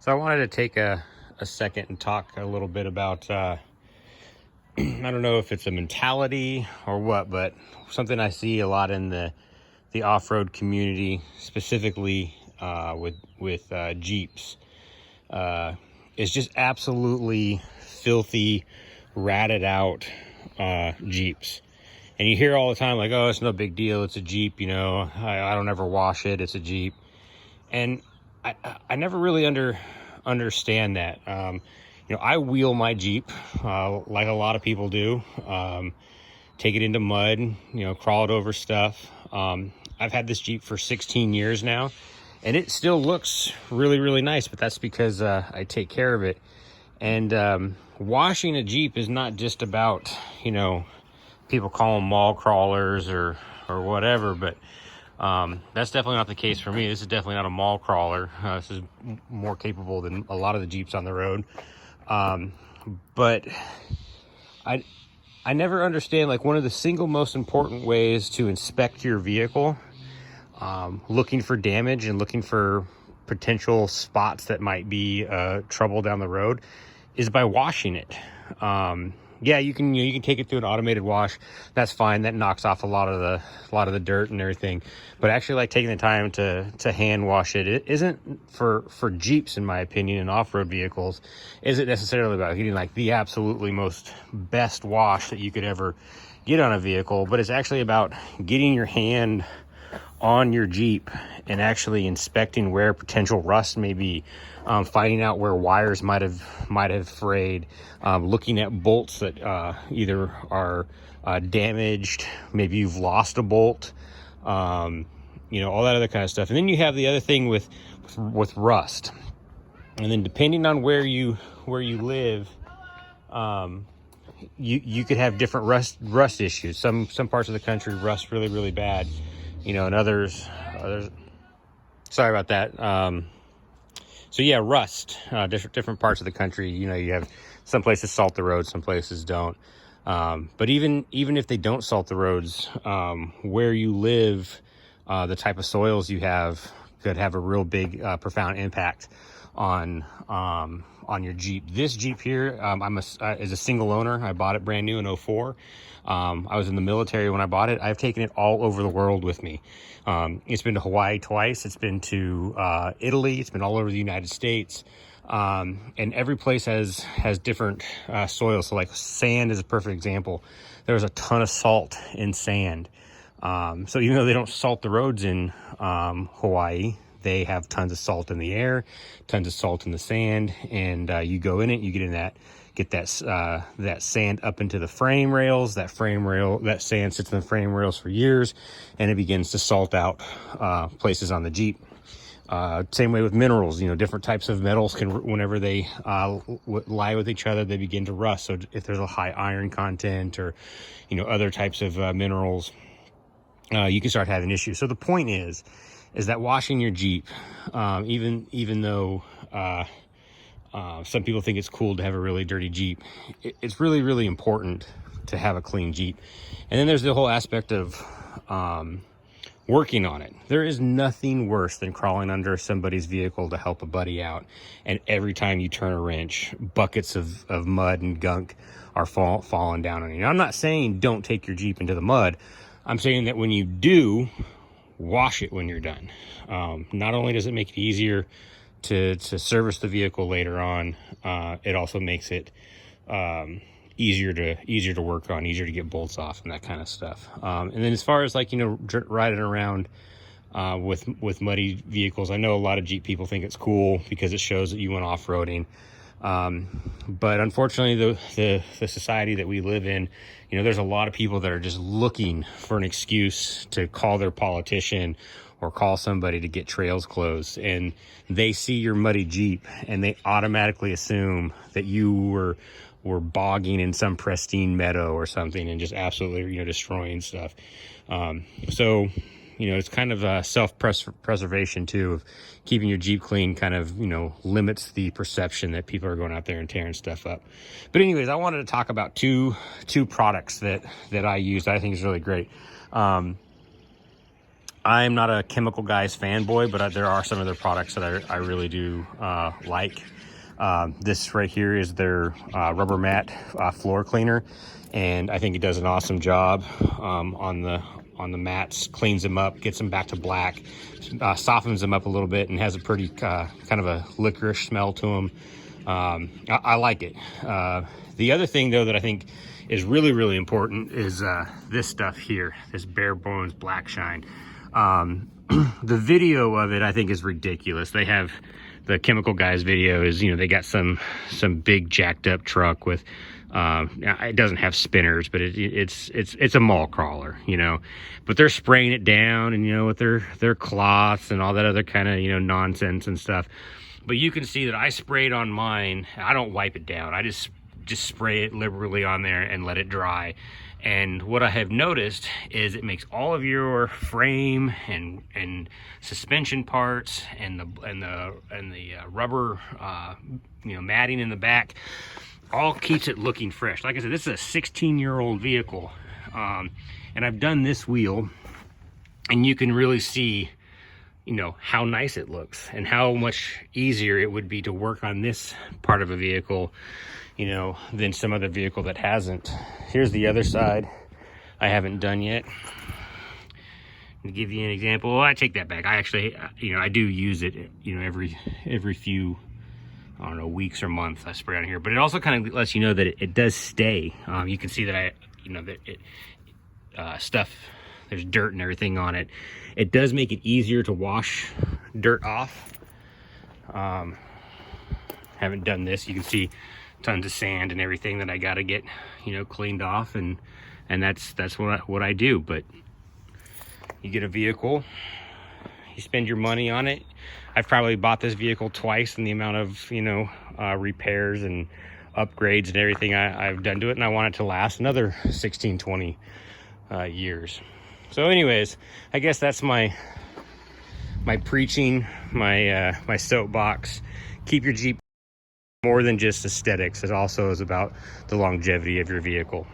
So I wanted to take a second and talk a little bit about, I don't know if it's a mentality or what, but something I see a lot in the off-road community, specifically with Jeeps, is just absolutely filthy, ratted out Jeeps. And you hear all the time like, oh, it's no big deal, it's a Jeep, you know, I don't ever wash it, it's a Jeep. And I never really understand that. You know, I wheel my Jeep like a lot of people do. Take it into mud, you know, crawl it over stuff. I've had this Jeep for 16 years now, and it still looks really, really nice, but that's because I take care of it. And washing a Jeep is not just about, you know, people call them mall crawlers or whatever, but that's definitely not the case for me. This is definitely not a mall crawler. This is more capable than a lot of the Jeeps on the road. But I never understand, like, one of the single most important ways to inspect your vehicle, looking for damage and looking for potential spots that might be trouble down the road, is by washing it. Yeah, you can take it through an automated wash. That's fine. That knocks off a lot of the dirt and everything. But actually, like, taking the time to hand wash it isn't for Jeeps, in my opinion, and off-road vehicles, isn't necessarily about getting like the absolutely most best wash that you could ever get on a vehicle, but it's actually about getting your hand on your Jeep and actually inspecting where potential rust may be, finding out where wires might have frayed, looking at bolts that either are damaged, maybe you've lost a bolt, you know, all that other kind of stuff. And then you have the other thing with rust. And then depending on where you live, you could have different rust issues. Some parts of the country rust really, really bad, you know, and others, sorry about that. So yeah, rust, different parts of the country, you know, you have some places salt the roads, some places don't. But even if they don't salt the roads, where you live, the type of soils you have could have a real big, profound impact on your Jeep. This Jeep here, is a single owner. I bought it brand new in 04. I was in the military when I bought it. I've taken it all over the world with me. It's been to Hawaii twice. It's been to Italy. It's been all over the United States. And every place has different soil. So like sand is a perfect example. There's a ton of salt in sand. So even though they don't salt the roads in Hawaii, they have tons of salt in the air, tons of salt in the sand, and you go in it, you get that sand up into the frame rails. That sand sits in the frame rails for years, and it begins to salt out places on the Jeep. Same way with minerals, you know, different types of metals whenever they lie with each other, they begin to rust. So if there's a high iron content or, you know, other types of minerals, you can start having issues. So the point is that washing your Jeep, even though some people think it's cool to have a really dirty Jeep, it's really, really important to have a clean Jeep. And then there's the whole aspect of working on it. There is nothing worse than crawling under somebody's vehicle to help a buddy out, and every time you turn a wrench, buckets of mud and gunk are falling down on you. Now, I'm not saying don't take your Jeep into the mud. I'm saying that when you do, wash it when you're done. Not only does it make it easier to service the vehicle later on, it also makes it easier to work on, easier to get bolts off and that kind of stuff. And then as far as, like, you know, riding around with muddy vehicles, I know a lot of Jeep people think it's cool because it shows that you went off-roading. But unfortunately, the society that we live in, you know, there's a lot of people that are just looking for an excuse to call their politician or call somebody to get trails closed, and they see your muddy Jeep and they automatically assume that you were bogging in some pristine meadow or something and just absolutely, you know, destroying stuff. So, you know, it's kind of self-preservation too, of keeping your Jeep clean kind of, you know, limits the perception that people are going out there and tearing stuff up. But anyways, I wanted to talk about two products that I use that I think is really great. I'm not a Chemical Guys fanboy, but there are some of their products that I really do like. This right here is their rubber mat floor cleaner, and I think it does an awesome job on the mats. Cleans them up, gets them back to black, softens them up a little bit, and has a pretty kind of a licorice smell to them. I like it. The other thing though that I think is really important is this stuff here, this Bare Bones Black Shine. The video of it I think is ridiculous. They have the Chemical Guys video is, you know, they got some big jacked up truck with it doesn't have spinners, but it's a mall crawler, you know, but they're spraying it down, and you know, with their cloths and all that other kind of, you know, nonsense and stuff. But you can see that I sprayed on mine. I don't wipe it down. I just spray it liberally on there and let it dry. And what I have noticed is it makes all of your frame and suspension parts and the rubber you know, matting in the back, all keeps it looking fresh. Like I said, this is a 16-year-old vehicle, and I've done this wheel, and you can really see, you know, how nice it looks and how much easier it would be to work on this part of a vehicle, you know, than some other vehicle that hasn't. Here's the other side I haven't done yet. To give you an example, well, I take that back. I actually, you know, I do use it, you know, every few, I don't know, weeks or months I spray on here. But it also kind of lets you know that it does stay. You can see that you know, that it stuff, there's dirt and everything on it. It does make it easier to wash dirt off. Haven't done this. You can see tons of sand and everything that I got to get, you know, cleaned off, and that's what I do. But you get a vehicle, you spend your money on it. I've probably bought this vehicle twice in the amount of, you know, repairs and upgrades and everything I've done to it, and I want it to last another 16, 20 years. So anyways, I guess that's my preaching, my soapbox. Keep your Jeep more than just aesthetics. It also is about the longevity of your vehicle.